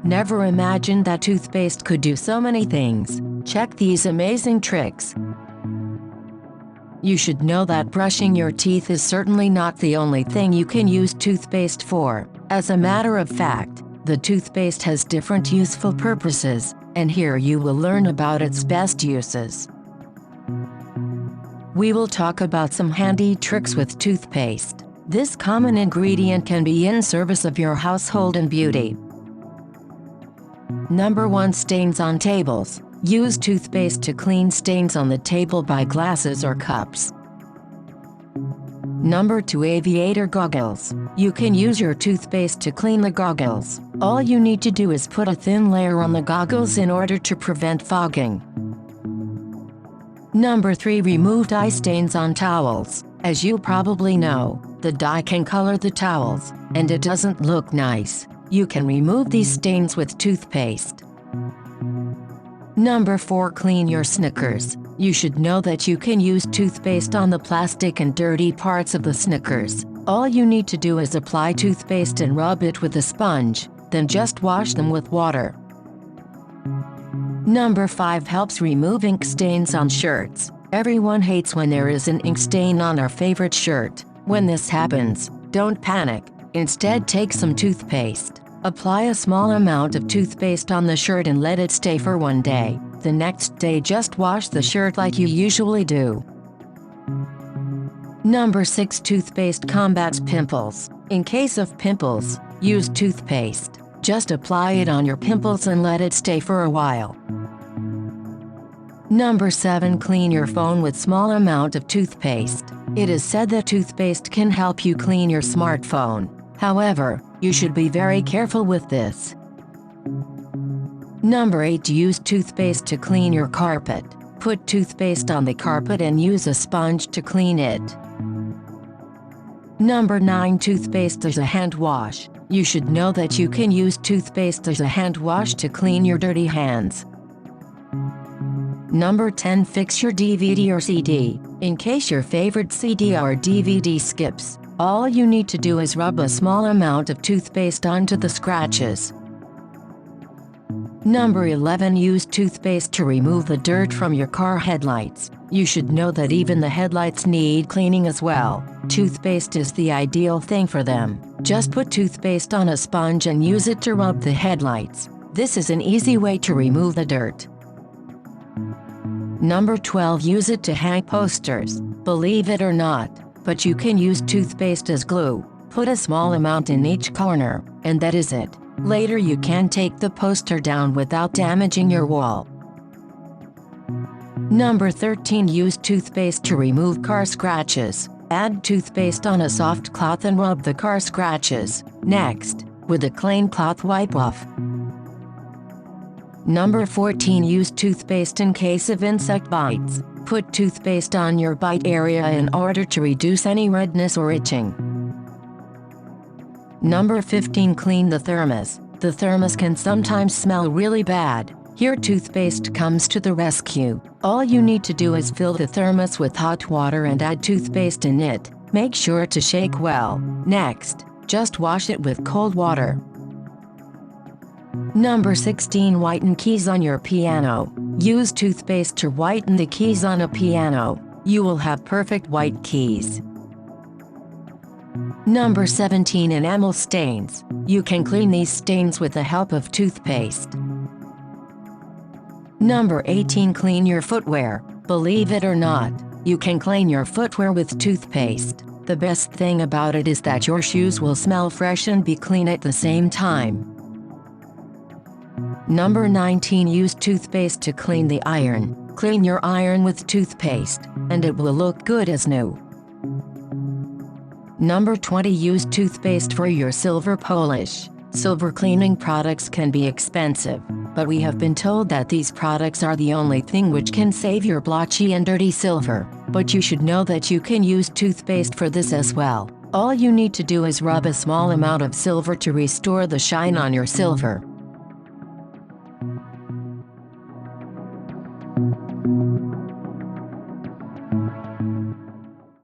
Never imagined that toothpaste could do so many things. Check these amazing tricks. You should know that brushing your teeth is certainly not the only thing you can use toothpaste for. As a matter of fact, the toothpaste has different useful purposes, and here you will learn about its best uses. We will talk about some handy tricks with toothpaste. This common ingredient can be in service of your household and beauty. Number 1. Stains on tables. Use toothpaste to clean stains on the table by glasses or cups. Number 2. Aviator goggles. You can use your toothpaste to clean the goggles. All you need to do is put a thin layer on the goggles in order to prevent fogging. Number 3. Remove dye stains on towels. As you probably know, the dye can color the towels, and it doesn't look nice. You can remove these stains with toothpaste. Number 4. Clean your Snickers. You should know that you can use toothpaste on the plastic and dirty parts of the Snickers. All you need to do is apply toothpaste and rub it with a sponge, then just wash them with water. Number 5. Helps remove ink stains on shirts. Everyone hates when there is an ink stain on our favorite shirt. When this happens, don't panic. Instead, take some toothpaste. Apply a small amount of toothpaste on the shirt and let it stay for one day. The next day, just wash the shirt like you usually do. Number 6. Toothpaste combats pimples. In case of pimples, use toothpaste. Just apply it on your pimples and let it stay for a while. Number 7. Clean your phone with small amount of toothpaste. It is said that toothpaste can help you clean your smartphone. However, you should be very careful with this. Number 8. Use toothpaste to clean your carpet. Put toothpaste on the carpet and use a sponge to clean it. Number 9. Toothpaste as a hand wash. You should know that you can use toothpaste as a hand wash to clean your dirty hands. Number 10. Fix your DVD or CD. In case your favorite CD or DVD skips, all you need to do is rub a small amount of toothpaste onto the scratches. Number 11. Use toothpaste to remove the dirt from your car headlights. You should know that even the headlights need cleaning as well. Toothpaste is the ideal thing for them. Just put toothpaste on a sponge and use it to rub the headlights. This is an easy way to remove the dirt. Number 12. Use it to hang posters. Believe it or not, but you can use toothpaste as glue. Put a small amount in each corner, and that is it. Later you can take the poster down without damaging your wall. Number 13. Use toothpaste to remove car scratches. Add toothpaste on a soft cloth and rub the car scratches. Next, with a clean cloth, wipe off. Number 14. Use toothpaste in case of insect bites. Put toothpaste on your bite area in order to reduce any redness or itching. Number 15. Clean the thermos. The thermos can sometimes smell really bad. Here toothpaste comes to the rescue. All you need to do is fill the thermos with hot water and add toothpaste in it. Make sure to shake well. Next, just wash it with cold water. Number 16. Whiten keys on your piano. Use toothpaste to whiten the keys on a piano. You will have perfect white keys. Number 17. Enamel stains. You can clean these stains with the help of toothpaste. Number 18. Clean your footwear. Believe it or not, you can clean your footwear with toothpaste. The best thing about it is that your shoes will smell fresh and be clean at the same time. Number 19. Use toothpaste to clean the iron. Clean your iron with toothpaste, and it will look good as new. Number 20. Use toothpaste for your silver polish. Silver cleaning products can be expensive, but we have been told that these products are the only thing which can save your blotchy and dirty silver. But you should know that you can use toothpaste for this as well. All you need to do is rub a small amount of silver to restore the shine on your silver.